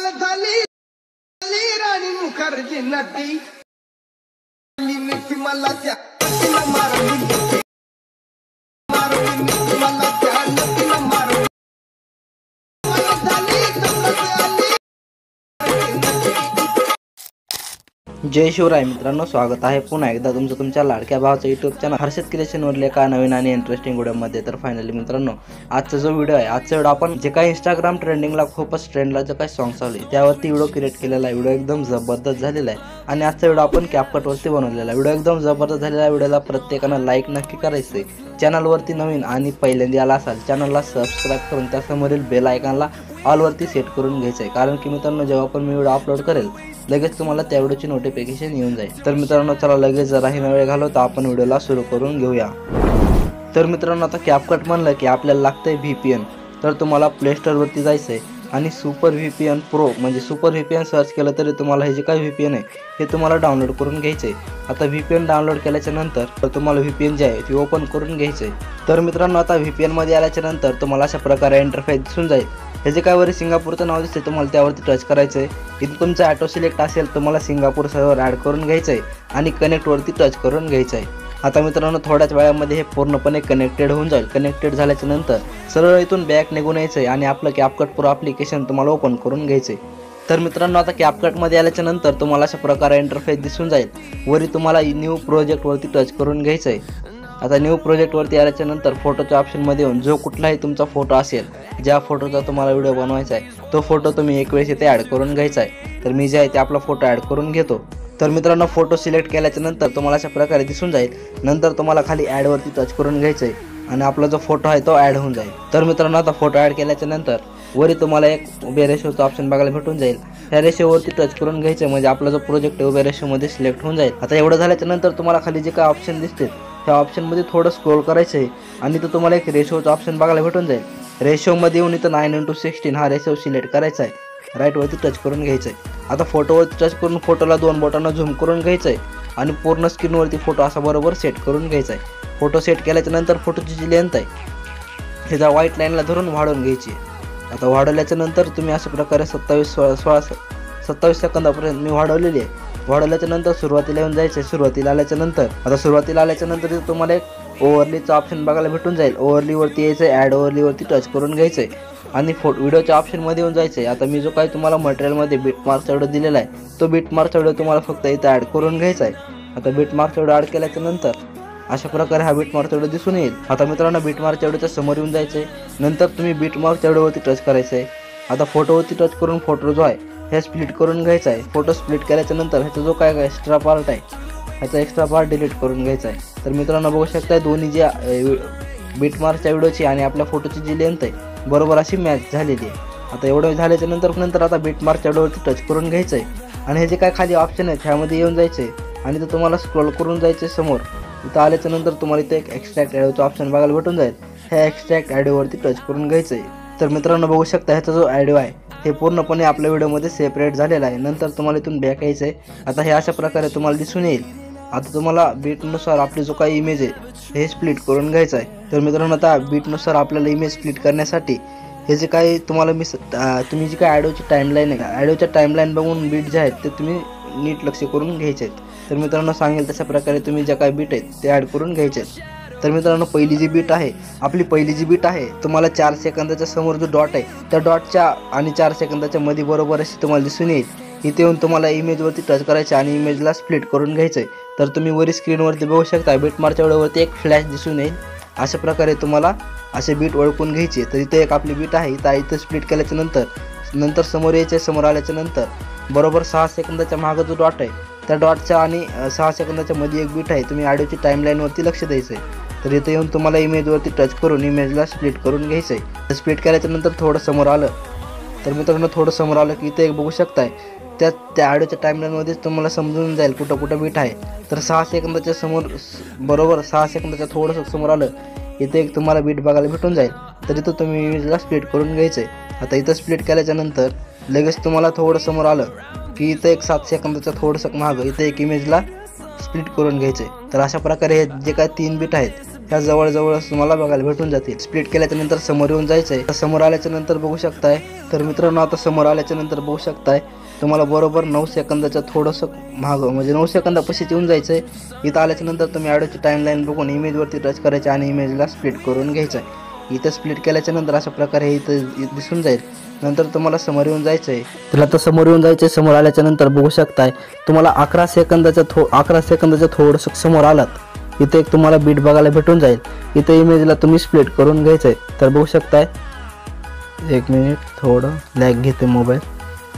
मला झाली राणी मुखर्जी नटी मिठी मला त्या मारली मला त्या नटीला मारली मला झाली जय शिवराय मित्रांनो, स्वागत आहे पुन्हा एकदा तुमचं तुमच्या लाडक्या भावाचं यूट्यूब चॅनल हर्षद क्रिएशनवरल्या एका नवीन आणि इंटरेस्टिंग व्हिडिओमध्ये. तर फायनली मित्रांनो, आजचा जो व्हिडिओ आहे, आजचा व्हिडिओ आपण जे काही इंस्टाग्राम ट्रेंडिंगला खूपच ट्रेंडला जे काही सॉंग्स आले त्यावरती व्हिडिओ क्रिएट केलेला आहे. व्हिडिओ एकदम जबरदस्त झालेला आहे आणि आजचा व्हिडिओ आपण कॅपकटवरती बनवलेला आहे. व्हिडिओ एकदम जबरदस्त झालेला आहे. व्हिडिओला प्रत्येकानं लाईक नक्की करायचं आहे. चॅनलवरती नवीन आणि पहिल्यांदा आला असाल चॅनलला सबस्क्राईब करून त्यासमोरील बेल आयकॉनला ऑलवरती सेट करून घ्यायचं आहे, कारण की मित्रांनो जेव्हा पण मी व्हिडिओ अपलोड करेल लगेच तुम्हाला त्या व्हिडिओची नोटिफिकेशन येऊन जाईल. तर मित्रांनो चला लगेच जराही न वेळ घालवता आपण व्हिडिओला सुरू करून घेऊया. तर मित्रांनो, आता कॅपकट म्हणलं की आपल्याला लागतंय VPN. तर तुम्हाला प्ले स्टोअरवरती जायचं आहे आणि सुपर VPN प्रो म्हणजे सुपर VPN सर्च केलं तरी तुम्हाला हे जे काही VPN आहे हे तुम्हाला डाउनलोड करून घ्यायचं आहे. आता VPN डाउनलोड केल्याच्या नंतर तुम्हाला VPN जे आहे ते ओपन करून घ्यायचं आहे. तर मित्रांनो, आता VPN मध्ये आल्याच्या नंतर तुम्हाला अशा प्रकारे इंटरफेस दिसून जाईल. हे जे काय वरी सिंगापूरचं नाव दिसते तुम्हाला त्यावरती टच करायचं आहे. इथं तुमचं ॲटो सिलेक्ट असेल तुम्हाला सिंगापूर सर्व्हर ॲड करून घ्यायचं आहे आणि कनेक्टवरती टच करून घ्यायचं आहे. आता मित्रांनो, थोड्याच वेळामध्ये हे पूर्णपणे कनेक्टेड होऊन जाईल. कनेक्टेड झाल्याच्या नंतर सरळ इथून बॅक निघून यायचं आहे आणि आपलं कॅपकट प्रो ॲप्लिकेशन तुम्हाला ओपन करून घ्यायचं आहे. तर मित्रांनो, आता कॅपकटमध्ये आल्याच्या नंतर तुम्हाला अशा प्रकारे इंटरफेस दिसून जाईल. वरी तुम्हाला न्यू प्रोजेक्टवरती टच करून घ्यायचं आहे. आता न्यू प्रोजेक्टवरती आल्याच्या नंतर फोटोच्या ऑप्शनमध्ये येऊन जो कुठलाही तुमचा फोटो असेल, ज्या फोटोचा तुम्हाला व्हिडिओ बनवायचा आहे तो फोटो तुम्ही एक वेळेस इथे ॲड करून घ्यायचा आहे. तर मी जे आहे ते आपला फोटो ॲड करून घेतो. तर मित्रांनो, फोटो सिलेक्ट केल्याच्या नंतर तुम्हाला अशा प्रकारे दिसून जाईल. नंतर तुम्हाला खाली ॲडवरती टच करून घ्यायचं आहे आणि आपला जो फोटो आहे तो ॲड होऊन जाईल. तर मित्रांनो, आता फोटो ॲड केल्याच्या नंतर वरी तुम्हाला एक उभ्या रेशोचा ऑप्शन बघायला भेटून जाईल. त्या रेशोवरती टच करून घ्यायचं म्हणजे आपला जो प्रोजेक्ट आहे उभ्या रेशोमध्ये सिलेक्ट होऊन जाईल. आता एवढं झाल्याच्या नंतर तुम्हाला खाली जे काय ऑप्शन दिसतील त्या ऑप्शनमध्ये थोडं स्क्रोल करायचं आहे आणि इथं तुम्हाला एक रेशोचा ऑप्शन बघायला भेटून जाईल. रेशोमध्ये येऊन इथं 9:16 हा रेशो सिलेक्ट करायचा आहे. राईटवरती टच करून घ्यायचं आहे. आता फोटोवरती टच करून फोटोला 2 बोटांना झूम करून घ्यायचं आहे आणि पूर्ण स्क्रीनवरती फोटो असा बरोबर सेट करून घ्यायचा आहे. फोटो सेट केल्याच्या नंतर फोटोची जी लेंथ आहे त्याचा व्हाईट लाईनला धरून वाढवून घ्यायची आहे. आता वाढवल्याच्या नंतर तुम्ही अशा प्रकारे 27 सेकंदापर्यंत मी वाढवलेली आहे. वाढवल्याच्या नंतर सुरुवातीला येऊन जायचं आहे. सुरुवातीला आल्याच्या नंतर तुम्हाला एक ओव्हरलीचा ऑप्शन बघायला भेटून जाईल. ओव्हरलीवरती यायचं आहे, ॲड ओव्हरलीवरती टच करून घ्यायचं आहे आणि व्हिडिओच्या ऑप्शनमध्ये येऊन जायचं आहे. आता मी जो काही तुम्हाला मटेरियलमध्ये बीटमार्कचा व्हिडिओ दिलेला आहे तो बीटमार्कचा व्हिडिओ तुम्हाला फक्त इथं ॲड करून घ्यायचा आहे. आता बीटमार्कचा व्हिडिओ ॲड केल्याच्या नंतर अशा प्रकारे हा बीटमार्कचा व्हिडिओ दिसून येईल. आता मित्रांनो, बीटमार्कच्या व्हिडिओच्या समोर येऊन जायचं आहे. नंतर तुम्ही बीटमार्कच्या व्हिडिओवरती टच करायचं आहे. आता फोटोवरती टच करून फोटो जो आहे हे स्प्लिट करून घ्यायचा आहे. फोटो स्प्लिट केल्याच्या नंतर ह्याचा जो काय एक्स्ट्रा पार्ट आहे ह्याचा एक्स्ट्रा पार्ट डिलीट करून घ्यायचा आहे. तर मित्रांनो, बघू शकता दोन्ही जे बीटमार्कच्या व्हिडिओची आणि आपल्या फोटोची जी लेंथ आहे बरोबर अशी मॅच झालेली आहे. आता एवढं झाल्याच्या नंतर आता बीटमार्कच्या व्हिडिओवरती टच करून घ्यायचं आहे आणि हे जे काय खाली ऑप्शन आहेत ह्यामध्ये येऊन जायचं आहे आणि तर तुम्हाला स्क्रोल करून जायचं आहे समोर. इथं आल्याच्या नंतर तुम्हाला इथं एक एक्स्ट्रॅक्ट ॲडिओचा ऑप्शन बघायला भेटून जाईल. ह्या एक्स्ट्रॅक्ट ॲडिओवरती टच करून घ्यायचं आहे. तर मित्रांनो, बघू शकता ह्याचा जो ॲडिओ आहे हे पूर्णपणे आपल्या व्हिडिओमध्ये सेपरेट झालेला आहे. नंतर तुम्हाला इथून बॅक यायचं आहे. आता हे अशा प्रकारे तुम्हाला दिसून येईल. आता तुम्हाला बीटनुसार आपली जो काही इमेज आहे हे स्प्लिट करून घ्यायचं आहे. तर मित्रांनो, आता बीटनुसार आपल्याला इमेज स्प्लिट करण्यासाठी हे जे काही तुम्हाला तुम्ही जी काय ॲडिओची टाईमलाईन आहे ॲडिओच्या टाईमलाईन बघून बीट जे आहेत ते तुम्ही नीट लक्ष करून घ्यायचे आहेत. तर मित्रांनो, सांगेल तशा प्रकारे तुम्ही ज्या काही बीट आहेत ते ॲड करून घ्यायचे आहेत. तर मित्रांनो, पहिली जी बीट आहे तुम्हाला 4 सेकंदाच्या समोर जो डॉट आहे त्या डॉटच्या आणि 4 सेकंदाच्या मध्ये बरोबर अशी तुम्हाला दिसून येईल. इथे येऊन तुम्हाला इमेजवरती टच करायचं आणि इमेजला स्प्लिट करून घ्यायचं आहे. तर तुम्ही वरी स्क्रीनवरती बघू शकता बीटमार्कच्या व्हिडिओवरती एक फ्लॅश दिसून येईल. अशा प्रकारे तुम्हाला असे बीट ओळखून घ्यायचे. तर इथे एक आपली बीट आहे इथं स्प्लिट केल्याच्या नंतर समोर यायचं आहे. समोर आल्याच्या नंतर बरोबर 6 सेकंदाच्या मागं जो डॉट आहे त्या डॉटच्या आणि 6 सेकंदाच्या मध्ये एक बीट आहे. तुम्ही ऑडिओची टाईमलाईनवरती लक्ष द्यायचं आहे. तर इथे येऊन तुम्हाला इमेजवरती टच करून इमेजला स्प्लिट करून घ्यायचं आहे. स्प्लिट केल्याच्या नंतर थोडं समोर आलं तर मित्रांनो, थोडं समोर आलं की इथे एक बघू शकताय त्या ऑडिओच्या टाईमलाईनमध्येच तुम्हाला समजून जाईल कुठं बीट आहे. तर 6 सेकंदाच्या समोर बरोबर 6 सेकंदाच्या थोडंसं समोर आलं इथे एक तुम्हाला बीट बघायला भेटून जाईल. तर इथं तुम्ही इमेजला स्प्लिट करून घ्यायचं आहे. आता इथं स्प्लिट केल्याच्या नंतर लगेच तुम्हाला थोडं समोर आलं की इथं एक 7 सेकंदाचं थोडंसं मागं इथं एक इमेजला स्प्लिट करून घ्यायचं आहे. तर अशा प्रकारे हे जे काय 3 बीट आहेत ह्या जवळजवळच तुम्हाला बघायला भेटून जातील। स्प्लिट केल्याच्या नंतर समोर येऊन जायचं आहे। समोर आल्याच्या नंतर बघू शकताय, तर मित्रांनो आता समोर आल्याच्या नंतर बघू शकताय तुम्हाला बरोबर 9 सेकंदाच्या थोडंसं मागं म्हणजे 9 सेकंदापाशीच येऊन जायचं आहे। इथं आल्याच्या नंतर तुम्ही ॲडोची टाईमलाईन बघून इमेजवरती टच करायचे आणि इमेजला स्प्लिट करून घ्यायचं आहे। इथं स्प्लिट केल्याच्या नंतर अशा प्रकारे इथं दिसून जाईल। नंतर तुम्हाला समोर येऊन जायचं आहे। तर आता समोर येऊन जायचं आहे। समोर आल्याच्या नंतर बघू शकताय तुम्हाला 11 सेकंदाच्या थोडंसं समोर आलात इथे एक तुम्हाला बीट बघायला भेटून जाईल। इथे इमेजला तुम्ही स्प्लिट करून घ्यायचं आहे। तर बघू शकताय, 1 मिनिट थोडं लॅग घेते मोबाईल।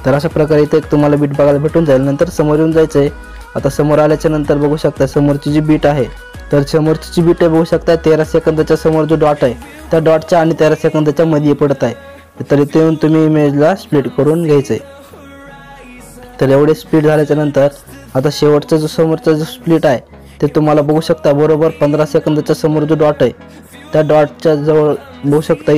तर अशा प्रकारे इथे एक तुम्हाला बीट बघायला भेटून जाईल। नंतर समोर येऊन जायचं आहे। आता समोर आल्याच्या नंतर बघू शकता समोरची जी बीट आहे, तर समोरची जी बीट आहे बघू शकता 13 सेकंदाच्या समोर जो डॉट आहे त्या डॉटच्या आणि 13 सेकंदाच्या मध्ये पडत आहे। तर इथे येऊन तुम्ही इमेजला स्प्लिट करून घ्यायचं आहे। तर एवढे स्प्लिट झाल्याच्या नंतर आता शेवटचा जो समोरचा जो स्प्लिट आहे ते तुम्हाला बघू शकता बरोबर 15 सेकंदाच्या समोर जो डॉट आहे त्या डॉटच्या जवळ बघू शकता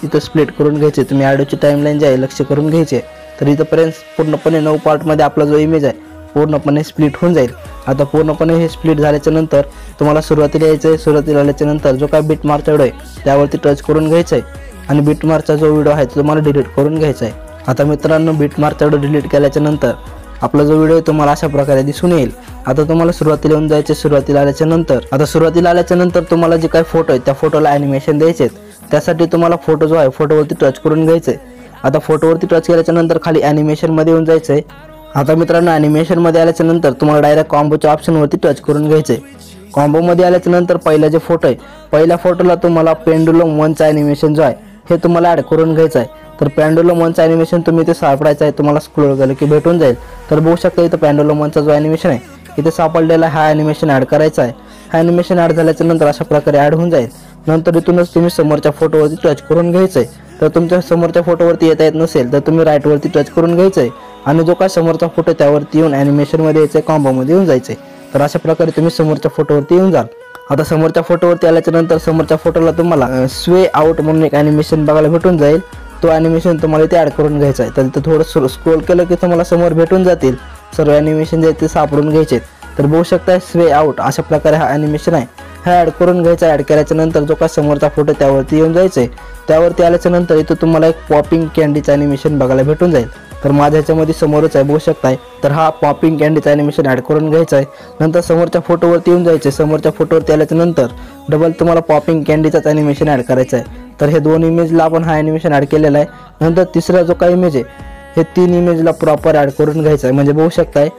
इथं स्प्लिट करून घ्यायचे। तुम्ही ॲडोची टाईमलाईन जी आहे लक्ष करून घ्यायची आहे। तर इथंपर्यंत पूर्णपणे 9 पार्टमध्ये आपला जो इमेज आहे पूर्णपणे स्प्लिट होऊन जाईल। आता पूर्णपणे हे स्प्लिट झाल्याच्या नंतर तुम्हाला सुरुवातीला यायचं आहे। सुरुवातीला आल्याच्या नंतर जो काय बीट मार्कचा व्हिडिओ आहे त्यावरती टच करून घ्यायचं आहे आणि बीट मार्कचा जो व्हिडिओ आहे तो तुम्हाला डिलीट करून घ्यायचा आहे। आता मित्रांनो बीट मार्कचा व्हिडिओ डिलीट केल्याच्या नंतर आपला जो व्हिडिओ तुम्हाला अशा प्रकारे दिसून येईल। आता तुम्हाला सुरुवातीला येऊन जायचे। सुरुवातीला आल्याच्या नंतर तुम्हाला जे काही फोटो आहे त्या फोटोला ॲनिमेशन द्यायचे आहेत। त्यासाठी तुम्हाला फोटो जो आहे फोटोवरती टच करून घ्यायचं आहे। आता फोटोवरती टच केल्याच्या नंतर खाली ॲनिमेशनमध्ये येऊन जायचं आहे। आता मित्रांनो ॲनिमेशनमध्ये आल्याच्या नंतर तुम्हाला डायरेक्ट कॉम्बोच्या ऑप्शनवरती टच करून घ्यायचं आहे। कॉम्बोमध्ये आल्याच्या नंतर पहिला जे फोटो आहे पहिल्या फोटोला तुम्हाला पेंडुलम 1चं ॲनिमेशन जो आहे हे तुम्हाला ॲड करून घ्यायचं आहे। तर पेंडुलम 1चं ॲनिमेशन तुम्ही इथे सापडायचं आहे। तुम्हाला स्क्रोल केलं की भेटून जाईल। तर बघू शकता इथं पेंडुलम 1चा जो ॲनिमेशन आहे इथे सापडलेला हा ॲनिमेशन ॲड करायचा आहे। हा ॲनिमेशन ॲड झाल्याच्या नंतर अशा प्रकारे ॲड होऊन जाईल। नंतर इथूनच तुम्ही समोरच्या फोटोवरती टच करून घ्यायचं आहे। तर तुमच्या समोरच्या फोटोवरती येता येत नसेल तर तुम्ही राईटवरती टच करून घ्यायचं आहे आणि जो काय समोरचा फोटो त्यावरती येऊन ॲनिमेशनमध्ये यायचं आहे, कॉम्बोमध्ये येऊन जायचं आहे। तर अशा प्रकारे तुम्ही समोरच्या फोटोवरती येऊन जाल। आता समोरच्या फोटोवरती आल्याच्या नंतर समोरच्या फोटोला तुम्हाला स्वे आउट म्हणून एक ॲनिमेशन बघायला भेटून जाईल। तो ॲनिमेशन तुम्हाला इथे ॲड करून घ्यायचा आहे। तर इथं थोडं स्क्रोल केलं की तुम्हाला समोर भेटून जातील सर्व ॲनिमेशन जे आहे ते सापडून घ्यायचे। तर बघू शकता स्वे आउट अशा प्रकारे हा ॲनिमेशन आहे हा ॲड करून घ्यायचा। ॲड केल्याच्या नंतर जो काय समोरचा फोटो त्यावरती येऊन जायचं आहे। त्यावरती आल्याच्या नंतर इथं तुम्हाला एक पॉपिंग कॅन्डीचं ॲनिमेशन बघायला भेटून जाईल। तर माझ्या ह्याच्यामध्ये समोरच आहे बघू शकताय। तर हा पॉपिंग कॅन्डीचं ॲनिमेशन ॲड करून घ्यायचं आहे। नंतर समोरच्या फोटोवरती येऊन जायचे। समोरच्या फोटोवरती आल्याच्या नंतर डबल तुम्हाला पॉपिंग कॅन्डीचाच ॲनिमेशन ॲड करायचं आहे। तर हे 2 इमेजला आपण हा ॲनिमेशन ॲड केलेला आहे। नंतर तिसरा जो काही इमेज आहे हे 3 इमेजला प्रॉपर ॲड करून घ्यायचं आहे। म्हणजे बघू शकताय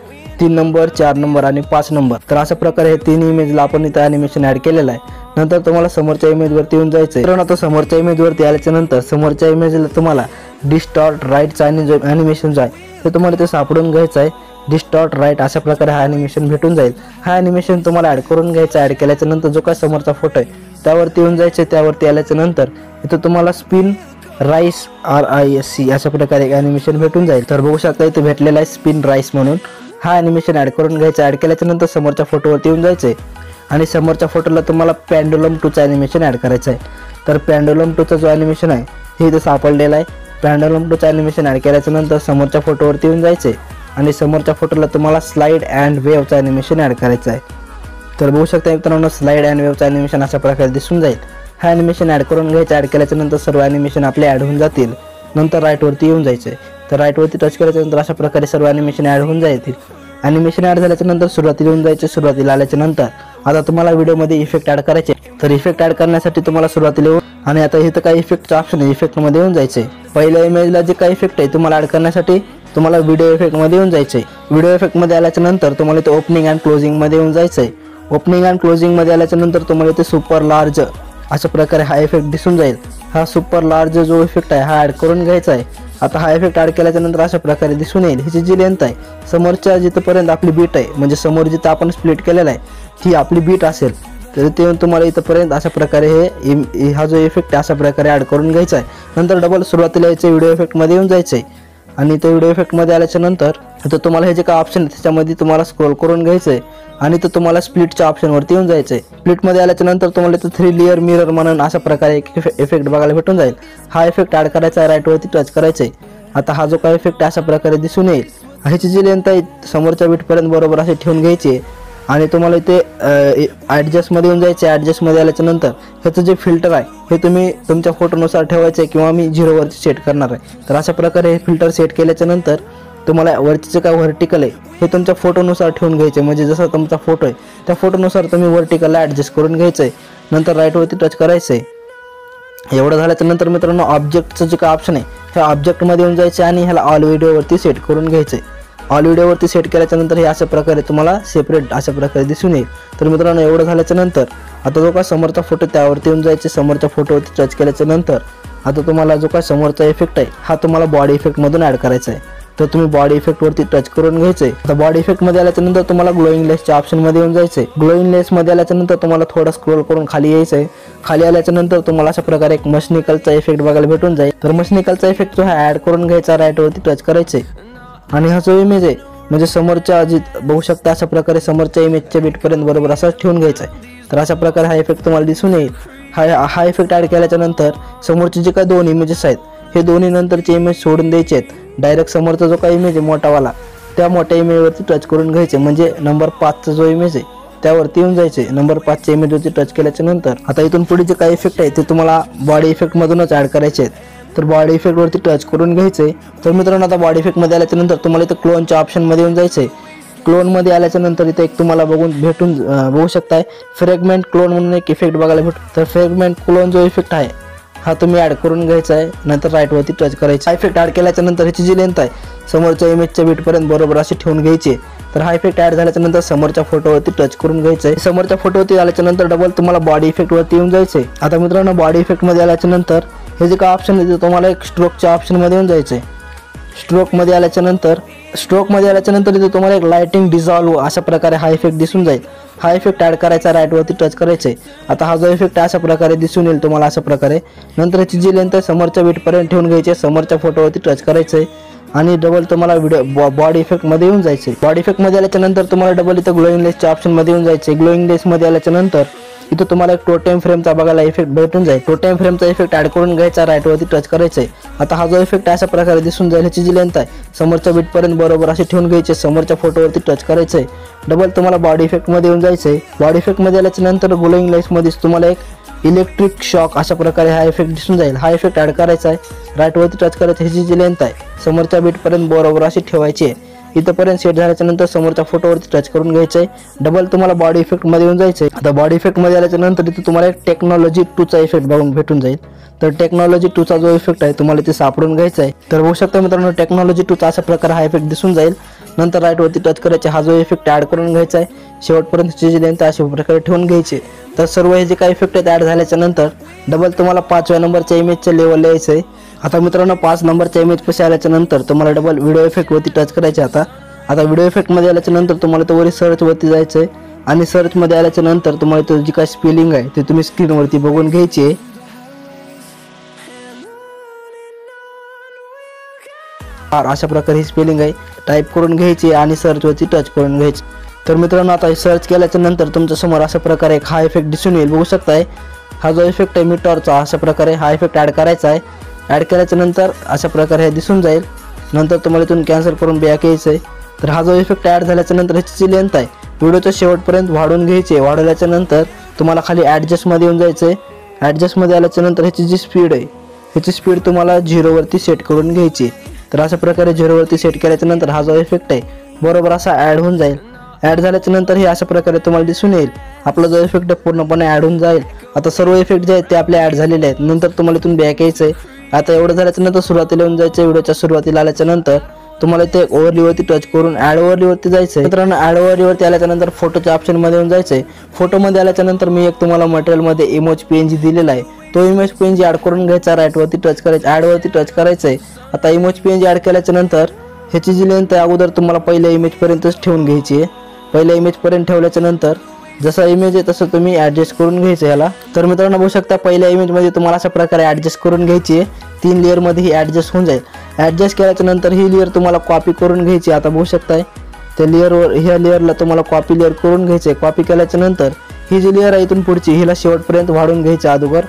3 नंबर 4 नंबर आणि 5 नंबर। तर अशा प्रकारे हे 3 इमेजला आपण इथं ॲनिमेशन ॲड केलेलं आहे। नंतर तुम्हाला समोरच्या इमेजवरती येऊन जायचं आहे। तर आता समोरच्या इमेजवरती आल्याच्या नंतर समोरच्या इमेजला तुम्हाला डिस्टॉर्ट राईटचं ॲनिमेशन जो आहे ते तुम्हाला ते सापडून घ्यायचं आहे। डिस्टॉर्ट राईट अशा प्रकारे हा ॲनिमेशन भेटून जाईल। हा ॲनिमेशन तुम्हाला ॲड करून घ्यायचा। ॲड केल्याच्या नंतर जो काय समोरचा फोटो आहे त्यावरती येऊन जायचं। त्यावरती आल्याच्या नंतर इथं तुम्हाला स्पिन राईस RISC अशा प्रकारे एक ॲनिमेशन भेटून जाईल। तर बघू शकता इथे भेटलेला आहे स्पिन राईस म्हणून हा ॲनिमेशन ॲड करून घ्यायचा। ॲड केल्याच्या नंतर समोरच्या फोटोवरती येऊन जायचं आहे आणि समोरच्या फोटोला तुम्हाला पेंडुलम 2चं ॲनिमेशन ॲड करायचं आहे। तर पेंडुलम 2चा जो ॲनिमेशन आहे हे इथं सापडलेला आहे। पेंडुलम 2चं ॲनिमेशन ॲड केल्याच्या नंतर समोरच्या फोटोवरती येऊन जायचं आहे आणि समोरच्या फोटोला तुम्हाला स्लाईड अँड वेव्हचं ॲनिमेशन ॲड करायचं आहे। तर बघू शकता मित्रांनो स्लाईड अँड वेव्हचं ॲनिमेशन अशा प्रकारे दिसून जाईल। हा ॲनिमेशन ॲड करून घ्यायचं। ॲड केल्याच्या नंतर सर्व ॲनिमेशन आपले ॲड होऊन जातील। नंतर राईटवरती येऊन जायचं आहे। तर राईटवरती टच केल्याच्या नंतर अशा प्रकारे सर्व ॲनिमेशन ॲड होऊन जातील। ॲनिमेशन ॲड झाल्याच्या नंतर सुरुवातीला येऊन जायचे। सुरुवातीला आल्याच्या नंतर आता तुम्हाला व्हिडिओमध्ये इफेक्ट ॲड करायचे। तर इफेक्ट ॲड करण्यासाठी तुम्हाला सुरुवातीला येऊन आणि आता इथं काही इफेक्टचं ऑप्शन आहे इफेक्टमध्ये येऊन जायचं आहे। पहिल्या इमेजला जे काही इफेक्ट आहे तुम्हाला ॲड करण्यासाठी तुम्हाला व्हिडिओ इफेक्टमध्ये येऊन जायचं आहे। व्हिडिओ इफेक्टमध्ये आल्याच्या नंतर तुम्हाला इथे ओपनिंग अँड क्लोजिंगमध्ये येऊन जायचं आहे। ओपनिंग अँड क्लोजिंगमध्ये आल्याच्या नंतर तुम्हाला इथे सुपर लार्ज अशा प्रकारे हा इफेक्ट दिसून जाईल। हा सुपर लार्ज जो इफेक्ट आहे हा ॲड करून घ्यायचा आहे। आता हा इफेक्ट ॲड केल्याच्या नंतर अशा प्रकारे दिसून येईल। ह्याची जी लेंथ आहे समोरच्या जिथपर्यंत आपली बीट आहे म्हणजे समोर जिथं आपण स्प्लिट केलेला आहे ही आपली बीट असेल तर ते तुम्हाला इथपर्यंत अशा प्रकारे हा जो इफेक्ट अशा प्रकारे ॲड करून घ्यायचा आहे। नंतर डबल सुरुवातीला यायचं व्हिडिओ इफेक्टमध्ये येऊन जायचं आहे आणि ते व्हिडिओ इफेक्टमध्ये आल्याच्या नंतर इथं तुम्हाला हे जे काय ऑप्शन आहे त्याच्यामध्ये तुम्हाला स्क्रोल करून घ्यायचं आहे आणि तर तुम्हाला स्प्लिटच्या ऑप्शनवरती येऊन जायचं आहे। स्प्लिटमध्ये आल्याच्या नंतर तुम्हाला इथं 3 लेअर मिरर म्हणून अशा प्रकारे एक इफेक्ट बघायला भेटून जाईल। हा इफेक्ट ॲड करायचा आहे। राईटवरती टच करायचं आहे। आता हा जो काय इफेक्ट अशा प्रकारे दिसून येईल। ह्याची जी लेंथ आहे समोरच्या बीटपर्यंत बरोबर असे ठेवून घ्यायची आहे आणि तुम्हाला इथे ॲडजस्टमध्ये येऊन जायचं आहे। ॲडजस्टमध्ये आल्याच्या नंतर ह्याचं जे फिल्टर आहे हे तुम्ही तुमच्या फोटोनुसार ठेवायचं आहे किंवा मी 0वरती सेट करणार आहे। तर अशा प्रकारे हे फिल्टर सेट केल्याच्या नंतर तुम्हाला वरचे जे काय व्हर्टिकल आहे हे तुमच्या फोटोनुसार ठेवून घ्यायचे, म्हणजे जसा तुमचा फोटो आहे त्या फोटोनुसार तुम्ही व्हर्टिकलला ॲडजस्ट करून घ्यायचं आहे। नंतर राईटवरती टच करायचं आहे। एवढं झाल्याच्या नंतर मित्रांनो ऑब्जेक्टचं जे काय ऑप्शन आहे ह्या ऑब्जेक्टमध्ये येऊन जायचं आणि ह्याला ऑल व्हिडिओवरती सेट करून घ्यायचं आहे। ऑल व्हिडिओवरती सेट केल्याच्या नंतर हे अशा प्रकारे तुम्हाला सेपरेट अशा प्रकारे दिसून येईल। तर मित्रांनो एवढं झाल्याच्या नंतर आता जो काय समोरचा फोटो त्यावरती येऊन जायचे, समोरच्या फोटोवरती टच केल्याच्या नंतर आता तुम्हाला जो काय समोरचा इफेक्ट आहे हा तुम्हाला बॉडी इफेक्टमधून ॲड करायचा आहे। तर तुम्ही बॉडी इफेक्टवरती टच करून घ्यायचं आहे। आता बॉडी इफेक्टमध्ये आल्याच्या नंतर तुम्हाला ग्लोईंग लेसच्या ऑप्शनमध्ये येऊन जायचं आहे। ग्लोईंग लेसमध्ये आल्याच्या नंतर तुम्हाला थोडं स्क्रोल करून खाली यायचं आहे। खाली आल्याच्या नंतर तुम्हाला अशा प्रकारे एक मशनिकलचा इफेक्ट बघायला भेटून जाईल। तर मशनिकलचा इफेक्ट जो आहे ॲड करून घ्यायचा, राईटवरती टच करायचं आहे आणि हा जो इमेज आहे म्हणजे समोरच्या जी बघू शकता अशा प्रकारे समोरच्या इमेजच्या बीटपर्यंत बरोबर असाच ठेवून घ्यायचा आहे। तर अशा प्रकारे हा इफेक्ट तुम्हाला दिसून येईल। हा इफेक्ट ॲड केल्याच्या नंतर समोरचे जे काही दोन इमेजेस आहेत हे दोन्ही नंतरचे इमेज सोडून द्यायचे आहेत। डायरेक्ट समोरचा जो काही इमेज आहे मोठावाला त्या मोठ्या इमेजवरती टच करून घ्यायचे, म्हणजे नंबर 5चा जो इमेज आहे त्यावरती येऊन जायचे। नंबर 5च्या इमेजवरती टच केल्याच्या नंतर आता इथून पुढे जे काही इफेक्ट आहे ते तुम्हाला बॉडी इफेक्टमधूनच ॲड करायचे आहेत। तर बॉडी इफेक्टवरती टच करून घ्यायचे। तर मित्रांनो आता बॉडी इफेक्टमध्ये आल्याच्या नंतर तुम्हाला इथं क्लोनच्या ऑप्शनमध्ये येऊन जायचं आहे। क्लोनमध्ये आल्याच्या नंतर इथे एक तुम्हाला बघू शकताय फ्रॅगमेंट क्लोन म्हणून एक इफेक्ट बघायला भेटतो। तर फ्रॅगमेंट क्लोन जो इफेक्ट आहे हा तुम्ही ॲड करून घ्यायचा आहे। नंतर राईटवरती टच करायचं। हा इफेक्ट ॲड केल्याच्या नंतर ह्याची जी लेंथ आहे समोरच्या इमेजच्या बीटपर्यंत बरोबर अशी ठेवून घ्यायची। तर हा इफेक्ट ॲड झाल्याच्या नंतर समोरच्या फोटोवरती टच करून घ्यायचं आहे। समोरच्या फोटोवरती आल्याच्या नंतर डबल तुम्हाला बॉडी इफेक्टवरती येऊन जायचं आहे। आता मित्रांनो बॉडी इफेक्टमध्ये आल्याच्या नंतर हे जे काय ऑप्शन आहे ते तुम्हाला एक स्ट्रोकच्या ऑप्शनमध्ये येऊन जायचं आहे। स्ट्रोकमध्ये आल्याच्या नंतर इथे तुम्हाला एक लाइटिंग डिझॉल्व अशा प्रकारे हा इफेक्ट दिसून जाईल। हा इफेक्ट ॲड करायचा, राईटवरती टच करायचं आहे। आता हा जो इफेक्ट अशा प्रकारे दिसून येईल तुम्हाला अशा प्रकारे। नंतर याची जी लेंथ आहे समोरच्या बीटपर्यंत ठेवून घ्यायची आहे, समोरच्या फोटोवरती टच करायचं आहे आणि डबल तुम्हाला बॉडी इफेक्टमध्ये येऊन जायचं आहे। बॉडी इफेक्टमध्ये आल्याच्या नंतर तुम्हाला डबल इथं ग्लोईंग लेसच्या ऑप्शनमध्ये येऊन जायचं आहे। ग्लोईंग लेसमध्ये आल्याच्या नंतर इथं तुम्हाला एक टोटेम फ्रेमचा बघायला इफेक्ट भेटून जाईल। टोटेम फ्रेमचा इफेक्ट ॲड करून घ्यायचा, राईटवरती टच करायचं आहे। आता हा जो इफेक्ट अशा प्रकारे दिसून जाईल, ह्याची जी लेंथ आहे समोरच्या बीटपर्यंत बरोबर अशी ठेवून घ्यायची, समोरच्या फोटोवरती टच करायचं आहे। डबल तुम्हाला बॉडी इफेक्टमध्ये येऊन जायचं आहे। बॉडी इफेक्टमध्ये आल्याच्या नंतर ग्लोईंग लेसमध्येच तुम्हाला एक इलेक्ट्रिक शॉक अशा प्रकारे हा इफेक्ट दिसून जाईल। हा इफेक्ट ॲड करायचा आहे, राईटवरती टच करायचं। ह्याची जी लेंथ आहे समोरच्या बीटपर्यंत बरोबर अशी ठेवायची आहे। इथंपर्यंत सेट झाल्याच्या नंतर समोरच्या फोटोवरती टच करून घ्यायचं आहे। डबल तुम्हाला बॉडी इफेक्टमध्ये येऊन जायचं आहे। आता बॉडी इफेक्टमध्ये आल्याच्या नंतर इथे तुम्हाला एक टेक्नॉलॉजी 2चा इफेक्ट भेटून जाईल। तर टेक्नॉलॉजी 2चा जो इफेक्ट आहे तुम्हाला इथे सापडून घ्यायचा आहे। तर बघू शकता मित्रांनो टेक्नॉलॉजी 2चा अशा प्रकारे हा इफेक्ट दिसून जाईल। नंतर राईटवरती टच करायचे, हा जो इफेक्ट ॲड करून घ्यायचा आहे। शेवटपर्यंत जी लेंथ अशा प्रकारे ठेवून घ्यायचे। तर सर्व हे जे काही इफेक्ट आहेत ॲड झाल्याच्या नंतर डबल तुम्हाला 5व्या नंबरच्या इमेजच्या लेवलला यायचं आहे। आता मित्रांनो 5 नंबरच्या इमेज पाशी आल्याच्या नंतर तुम्हाला डबल व्हिडिओ इफेक्टवरती टच करायचे। आता व्हिडिओ इफेक्टमध्ये आल्याच्या नंतर तुम्हाला तो वरी सर्चवरती जायचं आहे आणि सर्चमध्ये आल्याच्या नंतर तुम्हाला तो जी काय स्पेलिंग आहे ते तुम्ही स्क्रीनवरती बघून घ्यायची आहे। अशा प्रकारे ही स्पेलिंग आहे टाईप करून घ्यायची आणि सर्चवरती टच करून घ्यायची। तर मित्रांनो आता सर्च केल्याच्या नंतर तुमच्या समोर अशा प्रकारे एक हा इफेक्ट दिसून येईल, बघू शकताय। हा जो इफेक्ट आहे मीटरचा अशा प्रकारे हा इफेक्ट ॲड करायचा आहे। ॲड केल्याच्या नंतर अशा प्रकारे हे दिसून जाईल। नंतर तुम्हाला इथून कॅन्सल करून बॅक यायचं आहे। तर हा जो इफेक्ट ॲड झाल्याच्या नंतर ह्याची जी लेंथ आहे व्हिडिओच्या शेवटपर्यंत वाढवून घ्यायची आहे। वाढवल्याच्या नंतर तुम्हाला खाली ॲडजस्टमध्ये येऊन जायचं आहे। ॲडजस्टमध्ये आल्याच्या नंतर ह्याची जी स्पीड आहे ह्याची स्पीड तुम्हाला 0वरती सेट करून घ्यायची। तर अशा प्रकारे 0वरती सेट केल्याच्या नंतर हा जो इफेक्ट आहे बरोबर असा ॲड होऊन जाईल। ॲड झाल्याच्या नंतर हे अशा प्रकारे तुम्हाला दिसून येईल, आपला जो इफेक्ट आहे पूर्णपणे ॲड होऊन जाईल। आता सर्व इफेक्ट जे आहेत ते आपले ॲड झालेले आहेत। नंतर तुम्हाला इथून बॅक यायचं आहे। आता एवढं झाल्याच्या नंतर सुरुवातीला येऊन जायचं, व्हिडिओच्या सुरुवातीला आल्याच्या नंतर तुम्हाला ते ओव्हरलीवरती टच करून ॲड ओव्हरलीवरती जायचं आहे। मित्रांनो ॲड ओव्हरलीवरती आल्याच्या नंतर फोटोच्या ऑप्शनमध्ये येऊन जायचं आहे। फोटोमध्ये आल्याच्या नंतर मी एक तुम्हाला मटेरियलमध्ये इमोज PNG दिलेला आहे, तो इमेज PNG ॲड करून घ्यायचा, राईटवरती टच करायचं, ॲडवरती टच करायचं आहे। आता इमोज PNG ॲड केल्याच्या नंतर ह्याची जी लेंथ आहे अगोदर तुम्हाला पहिल्या इमेजपर्यंतच ठेवून घ्यायची आहे। पहिल्या इमेजपर्यंत ठेवल्याच्या नंतर जसा इमेज आहे तसं तुम्ही ॲडजस्ट करून घ्यायचं याला। तर मित्रांनो बघू शकता पहिल्या इमेजमध्ये तुम्हाला अशा प्रकारे ॲडजस्ट करून घ्यायची आहे। 3 लेअरमध्ये ही ॲडजस्ट होऊन जाईल। ॲडजस्ट केल्याच्या नंतर ही लेअर तुम्हाला कॉपी करून घ्यायची। आता बघू शकताय त्या लेअरवर ह्या लेअरला तुम्हाला कॉपी लेअर करून घ्यायचं आहे। कॉपी केल्याच्या नंतर ही जी लेअर आहे इथून पुढची हिला शेवटपर्यंत वाढवून घ्यायची। अगोदर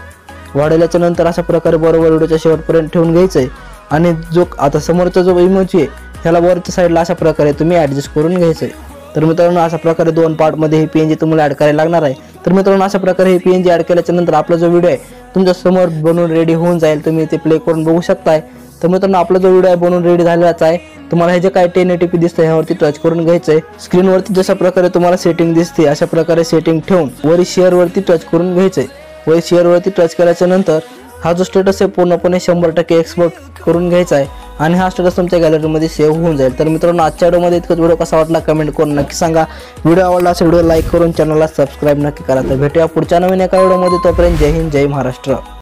वाढवल्याच्या नंतर अशा प्रकारे बरोबर व्हिडिओच्या शेवटपर्यंत ठेवून घ्यायचं आहे आणि जो आता समोरचा जो इमेज आहे ह्याला वरच्या साईडला अशा प्रकारे तुम्ही ॲडजस्ट करून घ्यायचं आहे। तर मित्रांनो अशा प्रकारे 2 पार्टमध्ये ही PNG तुम्हाला ॲड करायला लागणार आहे। तर मित्रांनो अशा प्रकारे ही PNG ॲड केल्याच्या नंतर आपला जो व्हिडिओ आहे तुमच्या समोर बनवून रेडी होऊन जाईल, तुम्ही ते प्ले करून बघू शकताय। तर मित्रांनो आपला जो व्हिडिओ आहे बनवून रेडी झालेलाच आहे। तुम्हाला हे जे काय 1080p दिसतंय ह्यावरती टच करून घ्यायचंय। स्क्रीनवरती जशा प्रकारे तुम्हाला सेटिंग दिसते अशा प्रकारे सेटिंग ठेवून वरी शेअर वरती टच करून घ्यायचंय। वरी शेअर वरती टच केल्याच्या नंतर हा जो स्टेटस आहे पूर्णपणे 100% एक्सपोर्ट करून घ्यायचा आहे आणि हा स्टेटस तुमच्या गॅलरीमध्ये सेव्ह होऊन जाईल। तर मित्रांनो आजच्या व्हिडिओमध्ये इतकंच। व्हिडिओ कसा वाटला कमेंट करून नक्की सांगा। व्हिडिओ आवडला असेल व्हिडिओ लाईक करून चॅनलला सबस्क्राईब नक्की करा। तर भेटूया पुढच्या नवीन एका व्हिडिओमध्ये, तोपर्यंत जय हिंद जय महाराष्ट्र।